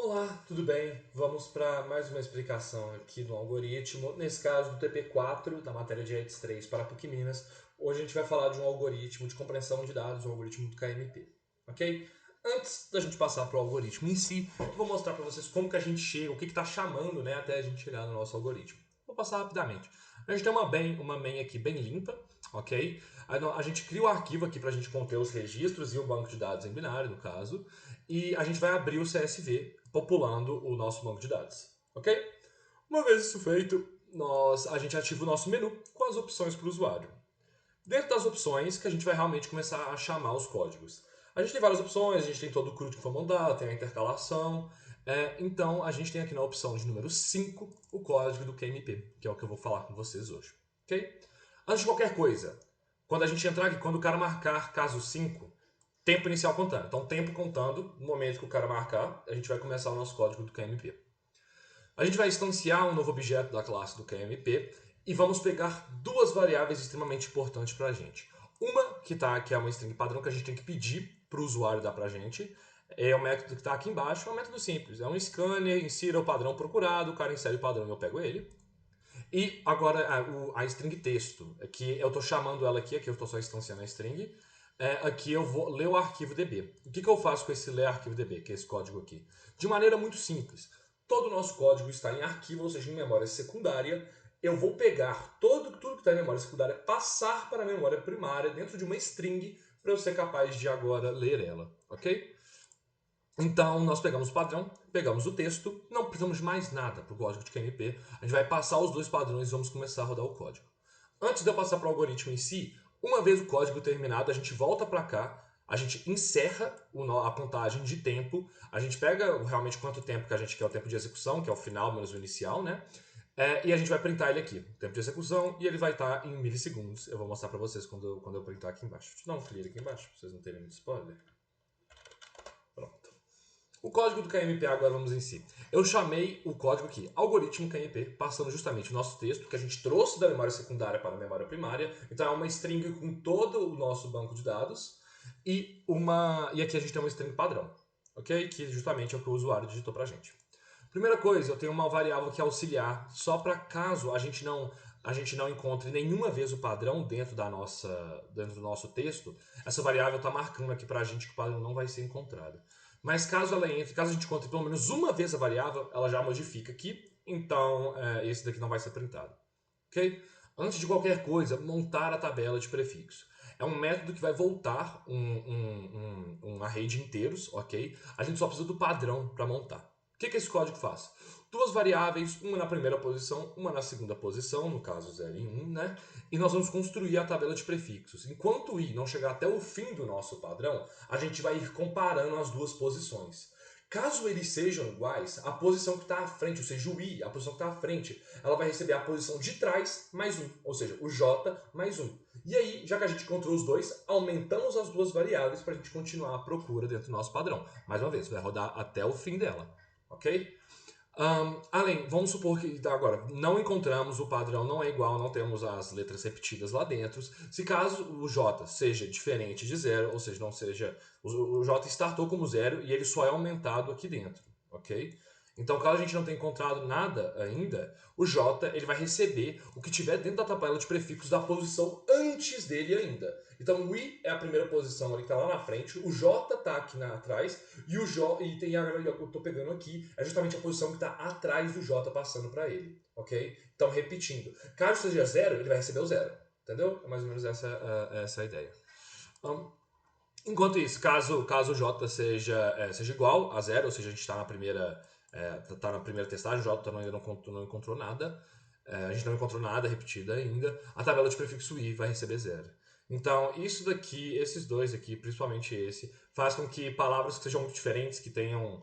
Olá, tudo bem? Vamos para mais uma explicação aqui do algoritmo, nesse caso do TP4, da matéria de EDS 3 para PUC Minas. Hoje a gente vai falar de um algoritmo de compreensão de dados, um algoritmo do KMP, ok? Antes da gente passar para o algoritmo em si, eu vou mostrar para vocês como que a gente chega, o que está chamando, né, até a gente chegar no nosso algoritmo. Vou passar rapidamente. A gente tem uma main aqui bem limpa, ok? A gente cria o arquivo aqui para a gente conter os registros e o banco de dados em binário, no caso, e a gente vai abrir o CSV populando o nosso banco de dados, ok? Uma vez isso feito, a gente ativa o nosso menu com as opções para o usuário. Dentro das opções que a gente vai realmente começar a chamar os códigos. A gente tem várias opções, a gente tem todo o CRUD que foi montado, tem a intercalação. Então a gente tem aqui na opção de número 5 o código do QMP, que é o que eu vou falar com vocês hoje. Ok? Antes de qualquer coisa, quando a gente entrar aqui, quando o cara marcar caso 5, tempo inicial contando. Então, tempo contando, no momento que o cara marcar, a gente vai começar o nosso código do QMP. A gente vai instanciar um novo objeto da classe do QMP e vamos pegar duas variáveis extremamente importantes para a gente. Uma que é uma string padrão que a gente tem que pedir para o usuário dar para a gente. É o método que está aqui embaixo, é um método simples. É um scanner, insira o padrão procurado, o cara insere o padrão e eu pego ele. E agora a string texto, que eu estou chamando ela aqui eu estou só instanciando a string. Aqui eu vou ler o arquivo DB. O que eu faço com esse ler arquivo DB, que é esse código aqui? De maneira muito simples. Todo o nosso código está em arquivo, ou seja, em memória secundária. Eu vou pegar tudo que está em memória secundária, passar para a memória primária dentro de uma string para eu ser capaz de agora ler ela, ok? Então, nós pegamos o padrão, pegamos o texto, não precisamos de mais nada para o código de QMP. A gente vai passar os dois padrões e vamos começar a rodar o código. Antes de eu passar para o algoritmo em si, uma vez o código terminado, a gente volta para cá, a gente encerra a contagem de tempo, a gente pega realmente quanto tempo que a gente quer o tempo de execução, que é o final menos o inicial, né? E a gente vai printar ele aqui, o tempo de execução, e ele vai estar em milissegundos. Eu vou mostrar para vocês quando eu printar aqui embaixo. Deixa eu dar um clear aqui embaixo, para vocês não terem muito spoiler. Pronto. O código do KMP agora vamos em si. Eu chamei o código aqui, algoritmo KMP, passando justamente o nosso texto, que a gente trouxe da memória secundária para a memória primária. Então é uma string com todo o nosso banco de dados. E aqui a gente tem uma string padrão, ok? Que justamente é o que o usuário digitou para a gente. Primeira coisa, eu tenho uma variável que é auxiliar, só para caso a gente não encontre nenhuma vez o padrão dentro do nosso texto, essa variável está marcando aqui para a gente que o padrão não vai ser encontrado. Mas caso a gente encontre pelo menos uma vez a variável, ela já modifica aqui, então esse daqui não vai ser printado. Ok? Antes de qualquer coisa, montar a tabela de prefixo. É um método que vai voltar um array de inteiros, ok? A gente só precisa do padrão para montar. O que esse código faz? Duas variáveis, uma na primeira posição, uma na segunda posição, no caso 0 e 1, né? E nós vamos construir a tabela de prefixos. Enquanto o i não chegar até o fim do nosso padrão, a gente vai ir comparando as duas posições. Caso eles sejam iguais, a posição que está à frente, ou seja, o i, a posição que está à frente, ela vai receber a posição de trás mais um, ou seja, o j mais um. E aí, já que a gente encontrou os dois, aumentamos as duas variáveis para a gente continuar a procura dentro do nosso padrão. Mais uma vez, vai rodar até o fim dela, ok? Vamos supor que agora não encontramos o padrão, não é igual, não temos as letras repetidas lá dentro. Se caso o J seja diferente de zero, ou seja, não seja. O J startou como zero e ele só é aumentado aqui dentro, ok? Então, caso a gente não tenha encontrado nada ainda, o J ele vai receber o que tiver dentro da tabela de prefixos da posição antes dele ainda. Então, o I é a primeira posição ali que está lá na frente, o J está aqui atrás, e o J, e tem a que eu estou pegando aqui, é justamente a posição que está atrás do J passando para ele, ok? Então, repetindo, caso seja zero, ele vai receber o zero, entendeu? É mais ou menos essa a ideia. Enquanto isso, caso o J seja igual a zero, ou seja, a gente está na primeira testagem, o J ainda não encontrou nada, a gente não encontrou nada repetido ainda, a tabela de prefixo i vai receber zero. Então, isso daqui, esses dois aqui, principalmente esse, faz com que palavras que sejam muito diferentes, que tenham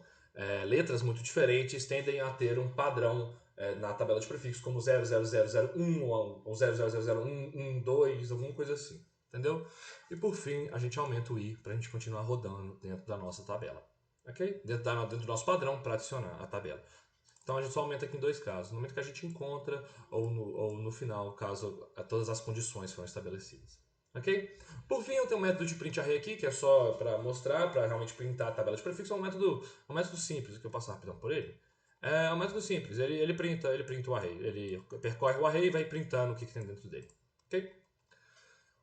letras muito diferentes, tendem a ter um padrão na tabela de prefixos, como 00001 ou 0000112, alguma coisa assim. Entendeu? E por fim, a gente aumenta o i para a gente continuar rodando dentro da nossa tabela. Ok? Dentro do nosso padrão para adicionar a tabela. Então a gente só aumenta aqui em dois casos. No momento que a gente encontra ou no final, caso todas as condições foram estabelecidas. Ok? Por fim, eu tenho um método de print array aqui, que é só para mostrar, para realmente printar a tabela de prefixo. É um método simples, que eu passo rapidão por ele. É um método simples, ele printa o array. Ele percorre o array e vai printando o que tem dentro dele. Ok?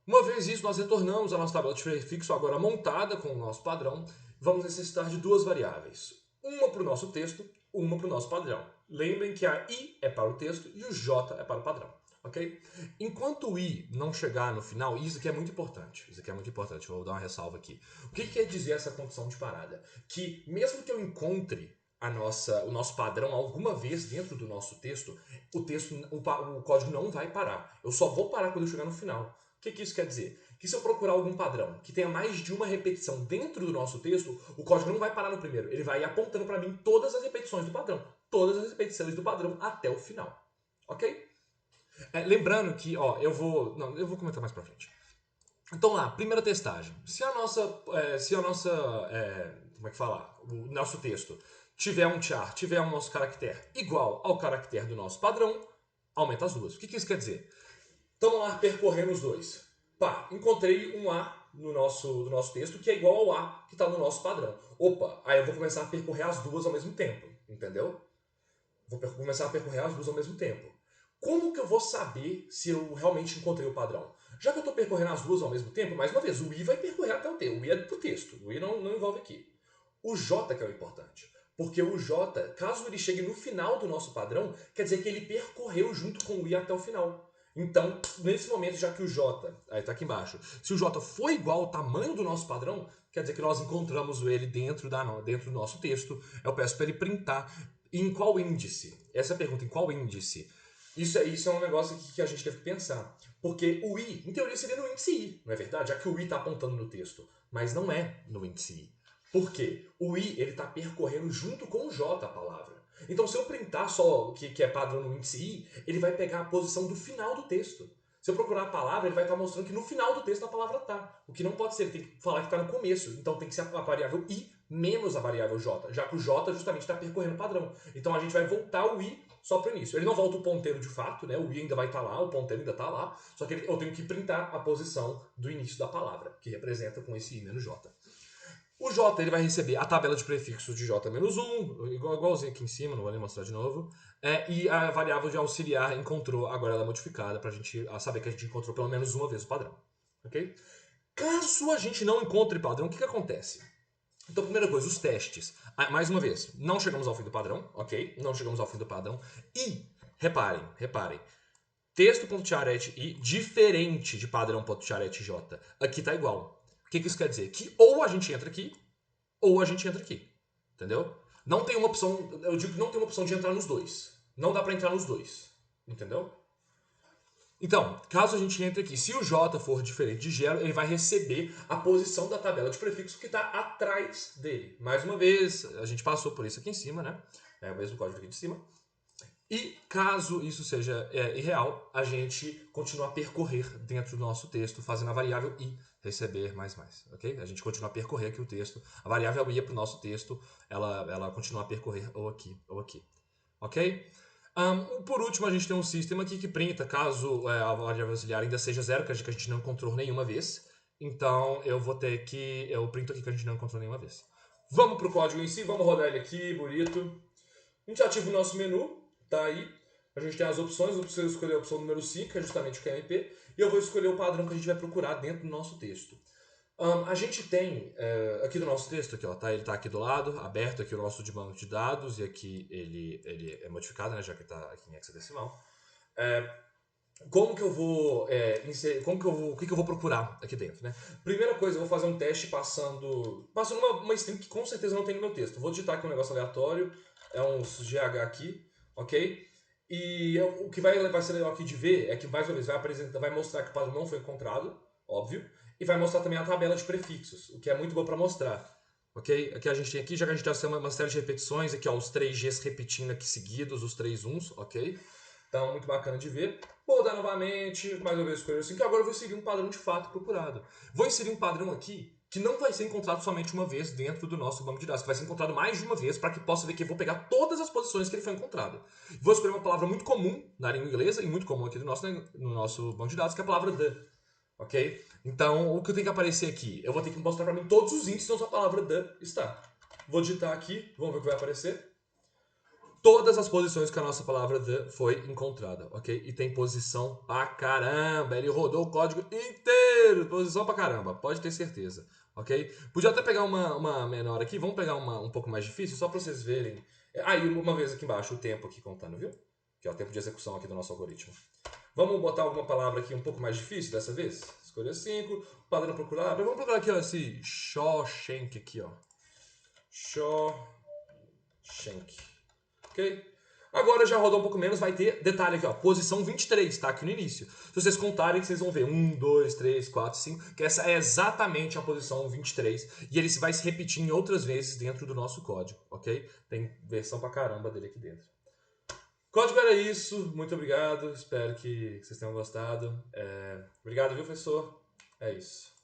Uma vez isso, nós retornamos a nossa tabela de prefixo agora montada com o nosso padrão. Vamos necessitar de duas variáveis. Uma para o nosso texto, uma para o nosso padrão. Lembrem que a i é para o texto e o j é para o padrão. Ok? Enquanto o i não chegar no final, isso aqui é muito importante. Isso aqui é muito importante, vou dar uma ressalva aqui. O que quer dizer essa condição de parada? Que mesmo que eu encontre o nosso padrão alguma vez dentro do nosso texto, o código não vai parar. Eu só vou parar quando eu chegar no final. O que isso quer dizer? Que se eu procurar algum padrão que tenha mais de uma repetição dentro do nosso texto, o código não vai parar no primeiro. Ele vai apontando para mim todas as repetições do padrão. Todas as repetições do padrão até o final. Ok? Lembrando que, ó, eu vou comentar mais pra frente. Então lá, primeira testagem. Se a nossa, como é que fala? O nosso texto tiver um char, tiver um nosso caractere igual ao caractere do nosso padrão, aumenta as duas. O que isso quer dizer? Estamos lá percorrendo os dois. Pá, encontrei um A no nosso texto que é igual ao A que está no nosso padrão. Opa, aí eu vou começar a percorrer as duas ao mesmo tempo, entendeu? Vou começar a percorrer as duas ao mesmo tempo. Como que eu vou saber se eu realmente encontrei o padrão? Já que eu estou percorrendo as duas ao mesmo tempo, mais uma vez, o I vai percorrer até o T. O I é pro texto, o I não envolve aqui. O J que é o importante. Porque o J, caso ele chegue no final do nosso padrão, quer dizer que ele percorreu junto com o I até o final. Então, nesse momento, já que o J, aí tá aqui embaixo, se o J for igual ao tamanho do nosso padrão, quer dizer que nós encontramos ele dentro do nosso texto. Eu peço para ele printar em qual índice. Essa é a pergunta, em qual índice? Isso é um negócio que a gente deve pensar. Porque o I, em teoria, seria no índice I, não é verdade? Já que o I está apontando no texto. Mas não é no índice I. Por quê? O I está percorrendo junto com o J a palavra. Então, se eu printar só o que é padrão no índice I, ele vai pegar a posição do final do texto. Se eu procurar a palavra, ele vai estar mostrando que no final do texto a palavra está. O que não pode ser, ele tem que falar que está no começo. Então tem que ser a variável I menos a variável J, já que o J justamente está percorrendo o padrão. Então a gente vai voltar o I só para o início. Ele não volta o ponteiro de fato, né? O I ainda vai estar lá, o ponteiro ainda está lá, só que eu tenho que printar a posição do início da palavra, que representa com esse I menos J. O J ele vai receber a tabela de prefixos de J-1, igualzinho aqui em cima, não vou nem mostrar de novo. E a variável de auxiliar encontrou, agora ela é modificada para a gente saber que a gente encontrou pelo menos uma vez o padrão. Ok? Caso a gente não encontre padrão, o que acontece? Então, primeira coisa, os testes. Mais uma vez, não chegamos ao fim do padrão, ok? Não chegamos ao fim do padrão. E, reparem, texto.charete i diferente de padrão.charete j. Aqui tá igual. O que isso quer dizer? Que ou a gente entra aqui, ou a gente entra aqui. Entendeu? Não tem uma opção, eu digo que não tem uma opção de entrar nos dois. Não dá para entrar nos dois. Entendeu? Então, caso a gente entre aqui, se o J for diferente de 0, ele vai receber a posição da tabela de prefixo que está atrás dele. Mais uma vez, a gente passou por isso aqui em cima, né? É o mesmo código aqui de cima. E caso isso seja irreal, a gente continua a percorrer dentro do nosso texto, fazendo a variável i receber mais, ok? A gente continua a percorrer aqui o texto. A variável i para o nosso texto, ela continua a percorrer ou aqui, ok? Por último, a gente tem um sistema aqui que printa, caso a variável auxiliar ainda seja 0, que a gente não encontrou nenhuma vez. Então, eu printo aqui que a gente não encontrou nenhuma vez. Vamos para o código em si, vamos rodar ele aqui, bonito. A gente ativa o nosso menu, tá aí. A gente tem as opções, eu preciso escolher a opção número 5, que é justamente o QMP, e eu vou escolher o padrão que a gente vai procurar dentro do nosso texto. A gente tem, aqui do nosso texto, aqui, ó, tá, ele está aqui do lado, aberto aqui o nosso de banco de dados, e aqui ele é modificado, né, já que está aqui em hexadecimal. Como que eu vou inserir, o que eu vou procurar aqui dentro, né? Primeira coisa, eu vou fazer um teste passando uma string que com certeza não tem no meu texto. Vou digitar aqui um negócio aleatório, é uns GH aqui, ok? E o que vai ser legal aqui de ver é que mais uma vez vai mostrar que o padrão não foi encontrado, óbvio, e vai mostrar também a tabela de prefixos, o que é muito bom para mostrar. Ok? Aqui a gente tem aqui, já que a gente tem uma série de repetições, aqui ó, os 3 Gs repetindo aqui seguidos, os 3 uns, ok? Então, muito bacana de ver. Vou rodar novamente, mais uma vez escolher assim, que agora eu vou inserir um padrão de fato procurado. Vou inserir um padrão aqui que não vai ser encontrado somente uma vez dentro do nosso banco de dados, que vai ser encontrado mais de uma vez para que possa ver que eu vou pegar todas as posições que ele foi encontrado. Vou escolher uma palavra muito comum na língua inglesa e muito comum aqui no nosso banco de dados, que é a palavra the. ok? Então, o que tem que aparecer aqui? Eu vou ter que mostrar para mim todos os índices onde a palavra the está. Vou digitar aqui, vamos ver o que vai aparecer. Todas as posições que a nossa palavra the foi encontrada, ok? E tem posição pra caramba. Ele rodou o código inteiro. Posição pra caramba, pode ter certeza, ok? Podia até pegar uma menor aqui. Vamos pegar uma um pouco mais difícil, só pra vocês verem. Aí, uma vez aqui embaixo, o tempo aqui contando, viu? Que é o tempo de execução aqui do nosso algoritmo. Vamos botar alguma palavra aqui um pouco mais difícil dessa vez? Escolha 5, padrão procurar. Vamos procurar aqui, ó, esse Shawshank aqui, ó. Shawshank. Ok? Agora já rodou um pouco menos, vai ter detalhe aqui, ó, posição 23, tá aqui no início. Se vocês contarem, vocês vão ver 1, 2, 3, 4, 5, que essa é exatamente a posição 23 e ele vai se repetir em outras vezes dentro do nosso código, ok? Tem versão pra caramba dele aqui dentro. Código era isso, muito obrigado, espero que vocês tenham gostado. Obrigado, viu, professor? É isso.